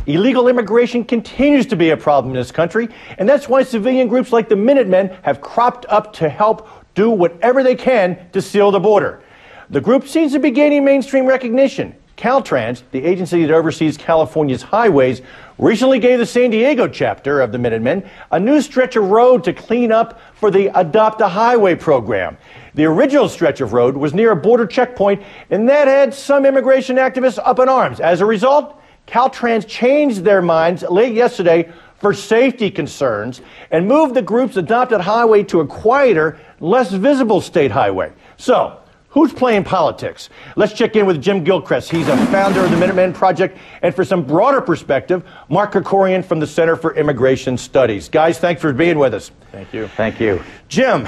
Illegal immigration continues to be a problem in this country, and that's why civilian groups like the Minutemen have cropped up to help do whatever they can to seal the border. The group seems to be gaining mainstream recognition. Caltrans, the agency that oversees California's highways, recently gave the San Diego chapter of the Minutemen a new stretch of road to clean up for the Adopt a Highway program. The original stretch of road was near a border checkpoint, and that had some immigration activists up in arms. As a result, Caltrans changed their minds late yesterday for safety concerns and moved the group's adopted highway to a quieter, less visible state highway. So, who's playing politics? Let's check in with Jim Gilchrist. He's a founder of the Minutemen Project, and for some broader perspective, Mark Krikorian from the Center for Immigration Studies. Guys, thanks for being with us. Thank you. Thank you. Jim,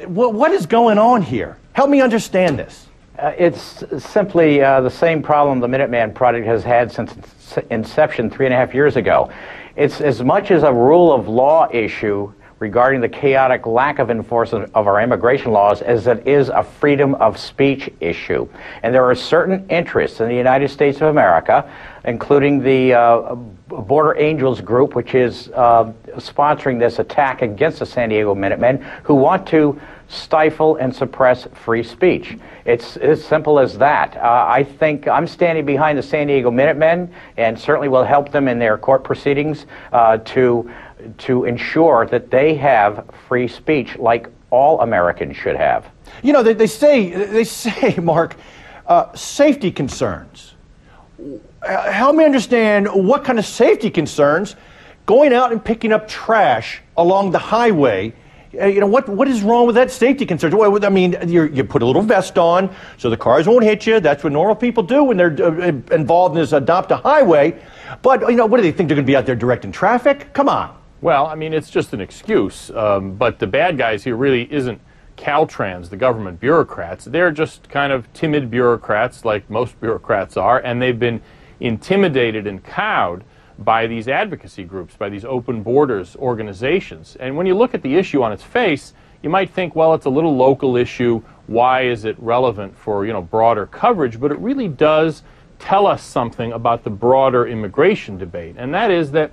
what is going on here? Help me understand this. It's simply the same problem the Minuteman Project has had since inception 3.5 years ago. It's as much as a rule of law issue regarding the chaotic lack of enforcement of our immigration laws as it is a freedom of speech issue. And there are certain interests in the United States of America, including the Border Angels group, which is sponsoring this attack against the San Diego Minutemen, who want to stifle and suppress free speech. It's as simple as that. I think I'm standing behind the San Diego Minutemen and certainly will help them in their court proceedings to ensure that they have free speech like all Americans should have. You know, they say, Mark, safety concerns. Help me understand what kind of safety concerns going out and picking up trash along the highway. You know, what is wrong with that safety concern? I mean, you put a little vest on so the cars won't hit you. That's what normal people do when they're involved in this Adopt a Highway. But, you know, what do they think they're going to be out there directing traffic? Come on. Well, I mean, it's just an excuse. But the bad guys here really isn't Caltrans, the government bureaucrats. They're just kind of timid bureaucrats like most bureaucrats are, and they've been intimidated and cowed by these advocacy groups, by these open borders organizations. And when you look at the issue on its face, you might think, well, it's a little local issue. Why is it relevant for, you know, broader coverage? But it really does tell us something about the broader immigration debate, and that is that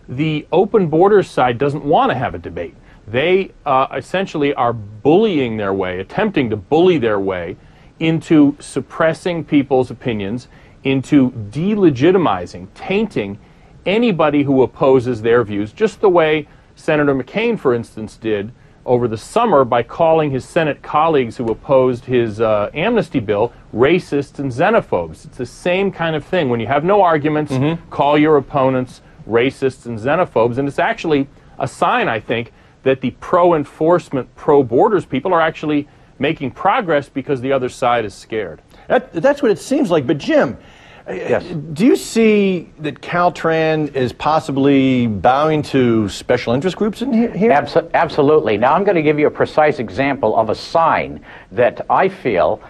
the open borders side doesn't want to have a debate. They essentially are bullying their way, attempting to bully their way into suppressing people's opinions, into delegitimizing, tainting anybody who opposes their views, just the way Senator McCain, for instance, did over the summer by calling his Senate colleagues who opposed his amnesty bill racists and xenophobes. It's the same kind of thing. When you have no arguments, call your opponents racists and xenophobes, and it's actually a sign, I think, that the pro-enforcement, pro-borders people are actually making progress because the other side is scared. That's what it seems like. But Jim, yes. Do you see that Caltrans is possibly bowing to special interest groups in here? Absolutely. Now I'm going to give you a precise example of a sign that I feel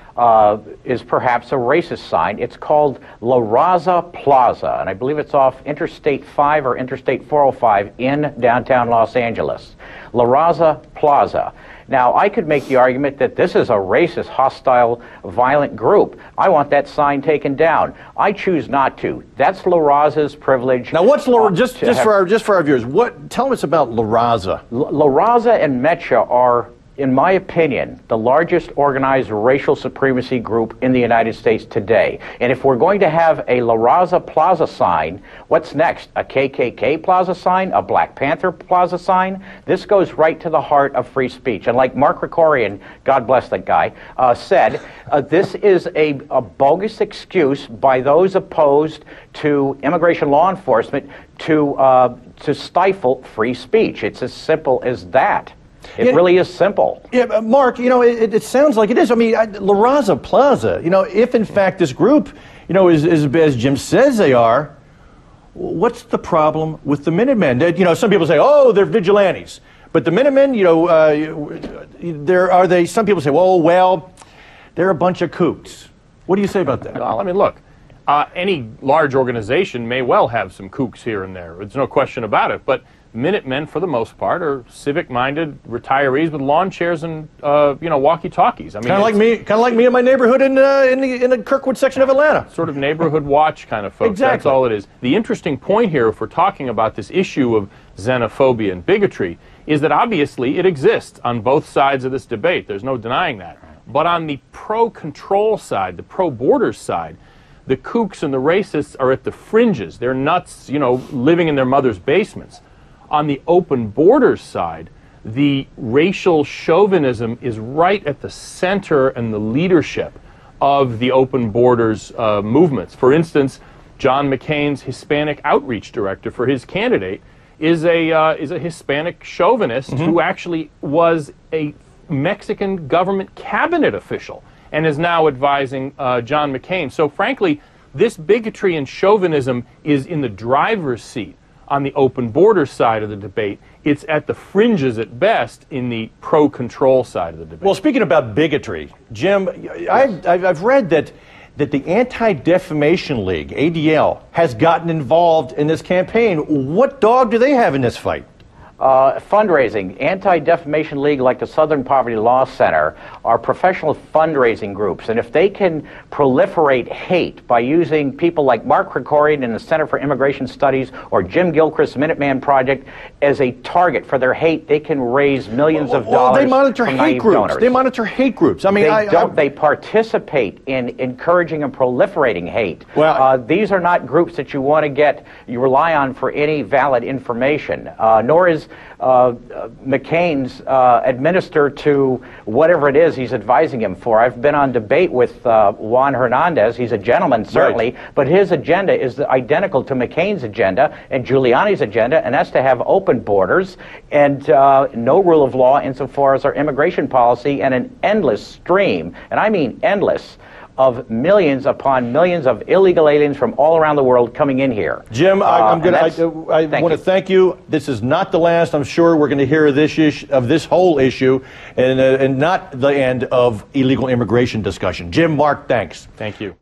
is perhaps a racist sign. It's called La Raza Plaza, and I believe it's off Interstate 5 or Interstate 405 in downtown Los Angeles. La Raza Plaza. Now, I could make the argument that this is a racist, hostile, violent group. I want that sign taken down. I choose not to. That's La Raza's privilege. Now, what's La just for our viewers? Tell us about La Raza. La Raza and Mecha are, in my opinion, the largest organized racial supremacy group in the United States today. And if we're going to have a La Raza Plaza sign, what's next? A KKK Plaza sign? A Black Panther Plaza sign? This goes right to the heart of free speech. And like Mark Krikorian, God bless that guy, said, this is a bogus excuse by those opposed to immigration law enforcement to stifle free speech. It's as simple as that. It really is simple. Yeah, Mark, you know, it sounds like it is. I mean, La Raza Plaza, you know, if in fact this group, you know, is as bad as Jim says they are, what's the problem with the Minutemen? You know, some people say, oh, they're vigilantes. But the Minutemen, you know, some people say, well, they're a bunch of kooks. What do you say about that? Well, I mean, look, any large organization may well have some kooks here and there. There's no question about it. But Minutemen, for the most part, are civic-minded retirees with lawn chairs and walkie-talkies. I mean, kind of like me in my neighborhood in the Kirkwood section of Atlanta. Sort of neighborhood watch kind of folks. Exactly. That's all it is. The interesting point here, if we're talking about this issue of xenophobia and bigotry, is that obviously it exists on both sides of this debate. There's no denying that. But on the pro-control side, the pro-borders side, the kooks and the racists are at the fringes. They're nuts, living in their mother's basements. On the open borders side, the racial chauvinism is right at the center and the leadership of the open borders movements. For instance, John McCain's Hispanic outreach director for his candidate is a Hispanic chauvinist who actually was a Mexican government cabinet official and is now advising John McCain. So frankly, this bigotry and chauvinism is in the driver's seat on the open border side of the debate. It's at the fringes at best in the pro-control side of the debate. Well, speaking about bigotry, Jim, I've read that the Anti-Defamation League, ADL, has gotten involved in this campaign. What dog do they have in this fight? Fundraising. Anti-Defamation League, like the Southern Poverty Law Center, are professional fundraising groups. And if they can proliferate hate by using people like Mark Krikorian in the Center for Immigration Studies or Jim Gilchrist's Minuteman Project as a target for their hate, they can raise millions of dollars. They monitor from hate groups. donors. They monitor hate groups. I mean, they participate in encouraging and proliferating hate. Well, these are not groups that you want to you rely on for any valid information, nor is McCain's administer to whatever it is he's advising him for. I've been on debate with Juan Hernandez. He's a gentleman, certainly, but his agenda is identical to McCain's agenda and Giuliani's agenda, and that's to have open borders and no rule of law insofar as our immigration policy, and an endless stream, and I mean endless, of millions upon millions of illegal aliens from all around the world coming in here. Jim, I want to thank you. This is not the last. I'm sure we're going to hear of this whole issue, and not the end of illegal immigration discussion. Jim, Mark, thanks. Thank you.